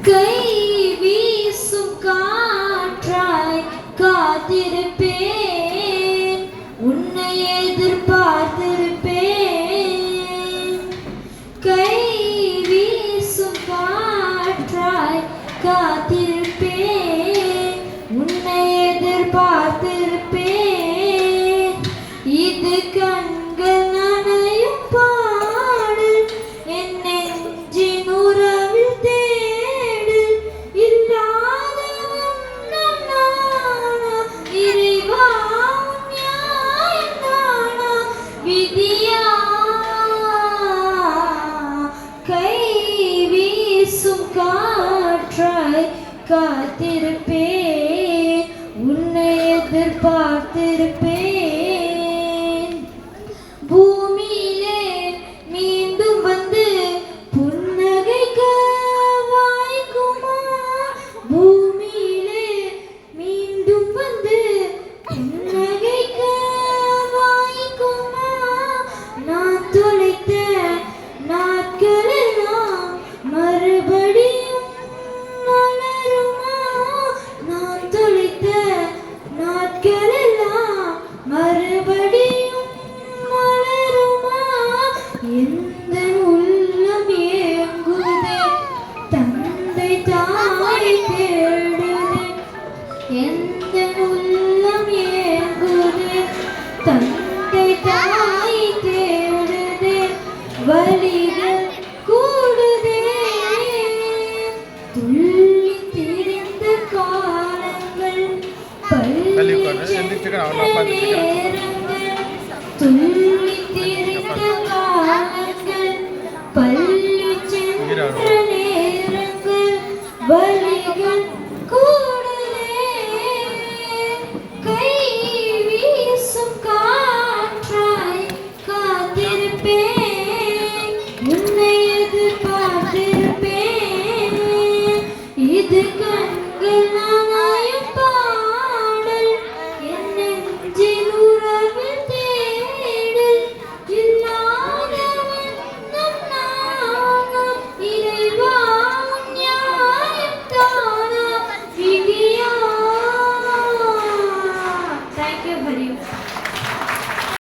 கை வீசும் காற்றாய் காத்திருப்பேன், உன்னை எதிர்பார்த்திருப்பேன். கை வீசும் காற்றாய் காத்திருப்பேன், உன்னை எதிர்பார்த்திருப்பேன். இது கண்கள் நனையும் பாடல், என் நெஞ்சின் உறவில் தேடல். இல்லாத உன்னம் நானா, இறைவா உன் நியாயம் தானா, விதியா? கை வீசும் காற்றாய் காத்திருப்பேன், உன்னை எதிர்பார்த்திருப்பேன்.